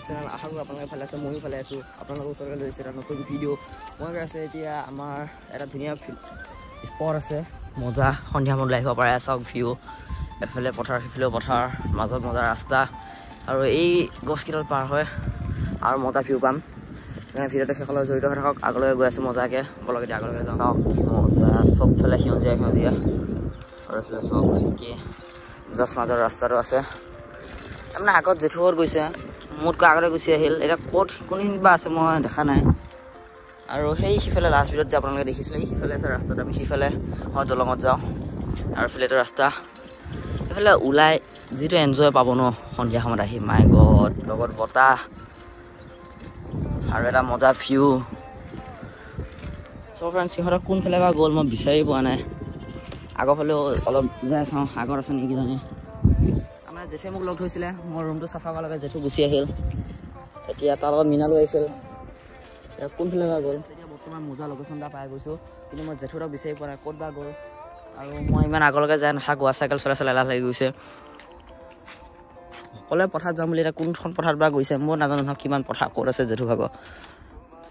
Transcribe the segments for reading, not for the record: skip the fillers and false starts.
channel আশা কৰোঁ আপোনালোকে ভালে আছে ময়ো ভালে আছোঁ আপোনালোকৰ ওচৰলৈ লৈছে এটা নতুন ভিডিঅ' মই গৈ আছোঁ এতিয়া আমাৰ এটা ধুনীয়া স্পট আছে মজা সন্ধিয়া সময়ত আহিব পাৰে চাওক ভিউ এফালে পথাৰ সিফালেও পথাৰ মাজত মজা ৰাস্তা আৰু এই গছকেইডাল পাৰ হয় আৰু মজা ভিউ পাম ভিডিঅ'টো শেষলৈ জড়িত হৈ থাকক আগলৈ গৈ আছোঁ মজাকৈ বলক এতিয়া আগলৈ যাওঁ চাওক কি মজা চবফালে সেউজীয়া সেউজীয়া আৰু এইফালে চাওক কি জাষ্ট মাজৰ ৰাস্তাটো আছে তাৰমানে আগত জেঠুহঁত গৈছে মোতকৈ আগতে গুচি আহিল এতিয়া ক'ত কোনখিনিত বা আছে মই দেখা নাই আৰু সেই সিফালে লাষ্ট ভিডিঅ'ত যে আপোনালোকে দেখিছিলে সিফালে আছে ৰাস্তাটো আমি সিফালে হয় দলঙত যাওঁ আৰু এইফালে এটা ৰাস্তা এইফালে ওলাই যিটো এনজয় পাব ন সন্ধিয়া সময়ত আহি মাই গড লগত বতাহ আৰু এটা মজা ভিউ চ' ফ্ৰেণ্ডছ সিহঁতক কোনফালে বা গ'ল মই বিচাৰি পোৱা নাই আগৰ ফালেও অলপ যাই চাওঁ আগত আছে নেকি জানি আমাৰ জেঠুৱে মোক লগ ধৰিছিলে মোৰ ৰুমটো চাফা কৰাৰ লগে জেঠু গুচি আহিল এতিয়া তাৰ লগত মীনা লৈ আহিছিল কোনফালে বা গ'ল এতিয়া বৰ্তমান মজা লোকেশ্যন এটা পাই গৈছোঁ কিন্তু মই জেঠুৰক বিচাৰি পোৱা নাই ক'ত বা গ'ল আৰু মই ইমান আগলৈকে যাই নাথাকোঁ চাইকেল চলাই চলাই এলাহ লাগি গৈছে সকলোৱে পথাৰত যাম বুলি এতিয়া কোনখন পথাৰত বা গৈছে মই নাজানো নহয় কিমান পথাৰ ক'ত আছে জেঠু ভাগৰ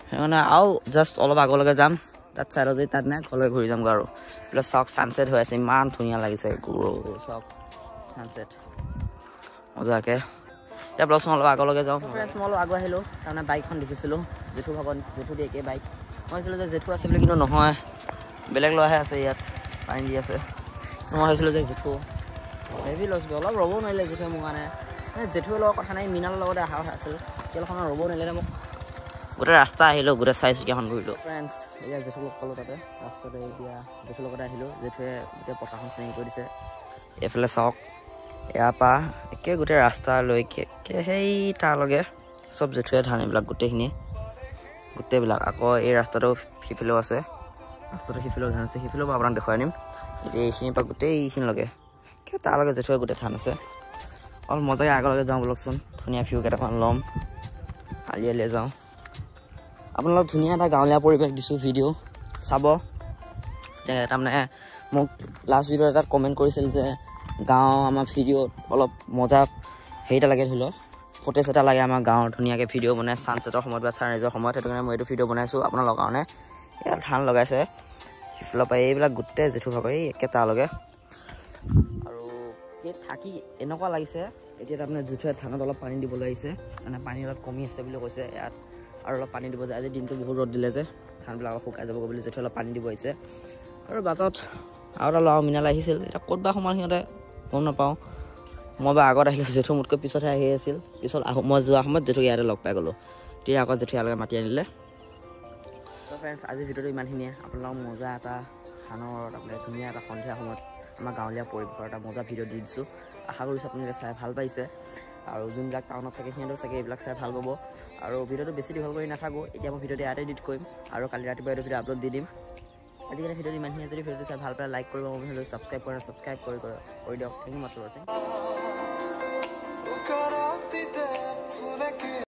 সেইকাৰণে আৰু জাষ্ট অলপ আগলৈকে যাম তাত চাইডত যদি তাত নাই ঘৰলৈ ঘূৰি যামগৈ আৰু বোলে চাওক ছানছেট হৈ আছে ইমান ধুনীয়া লাগিছে চাওক ছানছেট মজাকৈ এতিয়া ব্লগচোন অলপ আগলৈকে যাওঁ ফ্ৰেণ্ডছ মই অলপ আগুৱাই আহিলোঁ তাৰমানে বাইকখন দেখিছিলোঁ জেঠু ভাগত জেঠু দি একেই বাইক মই ভাবিছিলোঁ যে জেঠু আছে বুলি কিন্তু নহয় বেলেগ ল'ৰাহে আছে ইয়াত পানী দি আছে মই ভাবিছিলোঁ যে জেঠু হেভি লৈছিলোঁ অলপ ৰ'ব নোৱাৰিলে জেঠুৱে মোৰ কাৰণে জেঠুৰ লগত কথা নাই মীনাৰ লগতে অহা কথা আছিল তেলখন ৰ'ব নোৱাৰিলে মোক গোটেই ৰাস্তা আহিলোঁ গোটেই চাৰিচকীয়াখন ঘূৰিলোঁ ফ্ৰেণ্ডছ এতিয়া জেঠু লগ পালোঁ তাতে ৰাস্তাতে এতিয়া জেঠুৰ লগতে আহিলোঁ জেঠুৱে গোটেই পথাৰখন চিনি কৰি দিছে এইফালে চাওক ইয়াৰ পৰা একে গোটেই ৰাস্তালৈকে সেই তালৈকে চব জেঠুৱে ধান এইবিলাক গোটেইখিনি গোটেইবিলাক আকৌ এই ৰাস্তাটো সিফালেও আছে ৰাস্তাটো সিফালেও ধান আছে সিফালেও আপোনাক দেখুৱাই আনিম এতিয়া এইখিনিৰ পৰা গোটেই এইখিনিলৈকে তালৈকে জেঠুৱে গোটেই ধান আছে অলপ মজাকৈ আগলৈকে যাওঁ বলকচোন ধুনীয়া ভিউ কেইটামান ল'ম আলিয়াই যাওঁ আপোনালোক ধুনীয়া এটা গাঁৱলীয়া পৰিৱেশ দিছোঁ ভিডিঅ' চাব তাৰমানে মোক লাষ্ট ভিডিঅ' এটাত কমেণ্ট কৰিছিল যে গাঁও আমাৰ ভিডিঅ'ত অলপ মজা হেৰি এটা লাগে ধৰি লওক ফুটেজ এটা লাগে আমাৰ গাঁৱৰ ধুনীয়াকৈ ভিডিঅ' বনাই ছানছেটৰ সময়ত বা ছানৰাইজৰ সময়ত সেইটো কাৰণে মই এইটো ভিডিঅ' বনাইছোঁ আপোনালোকৰ কাৰণে ইয়াত ধান লগাইছে সিফালৰ পৰা এইবিলাক গোটেই জেঠু ভাগৰ এই একে তালৈকে আৰু সেই থাকি এনেকুৱা লাগিছে এতিয়া তাৰমানে জেঠুৱে ধানত অলপ পানী দিবলৈ আহিছে মানে পানী অলপ কমি আছে বুলি কৈছে ইয়াত আৰু অলপ পানী দিব যায় আজি দিনটো বহুত ৰ'দ দিলে যে ধানবিলাক অলপ শুকাই যাবগৈ বুলি জেঠুৱে অলপ পানী দিব আহিছে আৰু বাটত আৰু এটা ল'ৰা মীনালৈ আহিছিল এতিয়া ক'ত বা সময় সিহঁতে গম নাপাওঁ মই বা আগত আহিলোঁ জেঠু মোতকৈ পিছতহে আহি আছিল পিছত মই যোৱা সময়ত জেঠুক ইয়াতে লগ পাই গ'লোঁ তেতিয়া আগত জেঠু ইয়ালৈকে মাতি আনিলে ত' ফ্ৰেণ্ডছ আজি ভিডিঅ'টো ইমানখিনিয়ে আপোনালোকক মজা এটা ধানৰ আপোনাৰ ধুনীয়া এটা সন্ধিয়া সময়ত আমাৰ গাঁৱলীয়া পৰিৱেশৰ এটা মজা ভিডিঅ' দি দিছোঁ আশা কৰিছোঁ আপোনালোকে চাই ভাল পাইছে আৰু যোনবিলাক টাউনত থাকে সিহঁতেও চাগে এইবিলাক চাই ভাল পাব আৰু ভিডিঅ'টো বেছি দীঘল কৰি নাথাকোঁ এতিয়া মই ভিডিঅ'টো ইয়াতে এডিট কৰিম আৰু কালি ৰাতিপুৱা এইটো ভিডিঅ' আপলোড দি দিম আজিকালি ভিডিঅ'টো ইমানখিনিয়ে যদি ভিডিঅ'টো চাই ভাল পায় লাইক কৰিব মোৰ ভিডিঅ'টো ছাবস্ক্ৰাইব কৰি দিয়ক থেংক ইউ মাছ ফৰ ৱাচিং